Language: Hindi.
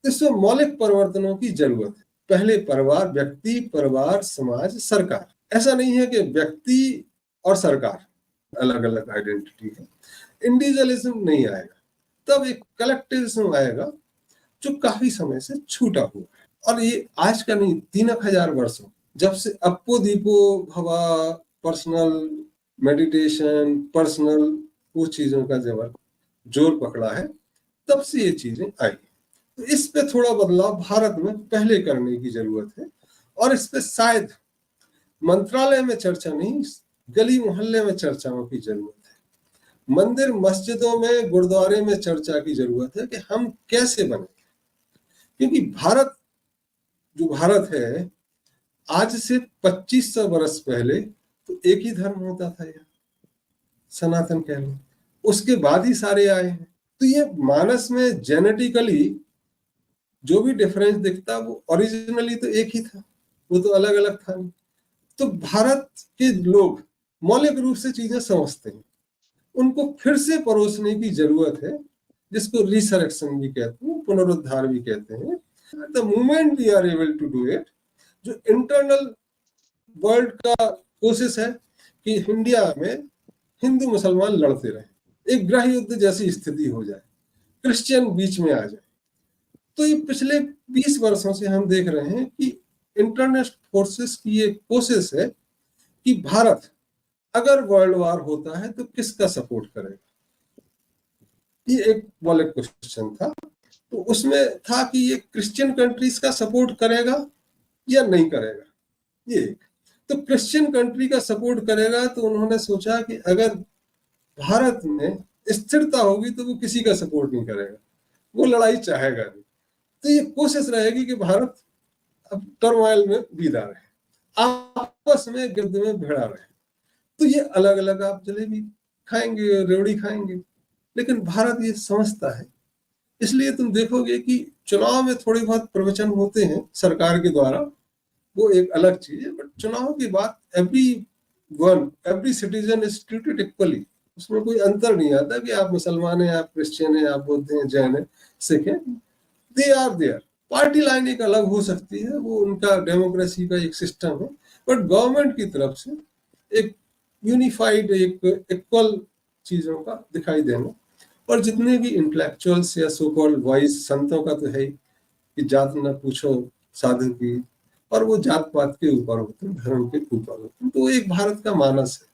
इसमें मौलिक परिवर्तनों की जरूरत है। पहले परिवार, व्यक्ति, परिवार, समाज, सरकार। ऐसा नहीं है कि व्यक्ति और सरकार अलग अलग आइडेंटिटी है। इंडिविजुअलिज्म नहीं आएगा, तब एक कलेक्टिविज्म आएगा जो काफी समय से छूटा हुआ है। और ये आज का नहीं, 3,000 वर्षों जब से अप्पो दीपो भवा, पर्सनल मेडिटेशन, पर्सनल वो चीजों का जब जोर पकड़ा है, तब से ये चीजें आई। तो इस पे थोड़ा बदलाव भारत में पहले करने की जरूरत है, और इस पे शायद मंत्रालय में चर्चा नहीं, गली मोहल्ले में चर्चाओं की जरूरत है। मंदिर मस्जिदों में, गुरुद्वारे में चर्चा की जरूरत है कि हम कैसे बने। क्योंकि भारत जो भारत है, आज से 2500 वर्ष पहले तो एक ही धर्म होता था यार, सनातन कह लो, उसके बाद ही सारे आए हैं। तो ये मानस में जेनेटिकली जो भी डिफरेंस दिखता वो ओरिजिनली तो एक ही था, वो तो अलग अलग था नहीं। तो भारत के लोग मौलिक रूप से चीजें समझते हैं, उनको फिर से परोसने की जरूरत है, जिसको रिसरेक्शन भी कहते हैं, पुनरुद्धार भी कहते हैं। The moment we are able to do it, जो इंटरनल वर्ल्ड का कोशिश है कि इंडिया में हिंदू मुसलमान लड़ते रहे, एक गृह युद्ध जैसी स्थिति हो जाए, क्रिश्चियन बीच में आ जाए। तो ये पिछले 20 वर्षों से हम देख रहे हैं कि इंटरनेशनल फोर्सेस की ये कोशिश है कि भारत अगर वर्ल्ड वार होता है तो किसका सपोर्ट करेगा। ये एक मौलिक क्वेश्चन था। तो उसमें था कि ये क्रिश्चियन कंट्रीज का सपोर्ट करेगा या नहीं करेगा। ये तो क्रिश्चियन कंट्री का सपोर्ट करेगा, तो उन्होंने सोचा कि अगर भारत में स्थिरता होगी तो वो किसी का सपोर्ट नहीं करेगा, वो लड़ाई चाहेगा नहीं। तो ये कोशिश रहेगी कि भारत अब टर्मोइल में बीता रहे, आपस में गिद्ध में भिड़ा रहे। तो ये अलग अलग आप जलेबी खाएंगे, रेवड़ी खाएंगे, लेकिन भारत ये समझता है। इसलिए तुम देखोगे कि चुनाव में थोड़े बहुत प्रवचन होते हैं सरकार के द्वारा, वो एक अलग चीज है, बट चुनाव की बात every citizen is treated equally. उसमें कोई अंतर नहीं आता कि आप मुसलमान हैं, आप क्रिश्चियन हैं, आप बौद्ध हैं, जैन हैं, सिख हैं, they are there. Party line एक अलग हो सकती है, वो उनका डेमोक्रेसी का एक सिस्टम है, बट गवर्नमेंट की तरफ से एक यूनिफाइड, एक इक्वल चीजों का दिखाई देना। और जितने भी इंटेलेक्चुअल्स या सो कॉल्ड वॉइस, संतों का तो है ही कि जात न पूछो साधु की, और वो जात पात के ऊपर होते हैं, धर्म के ऊपर होते हैं। तो एक भारत का मानस है।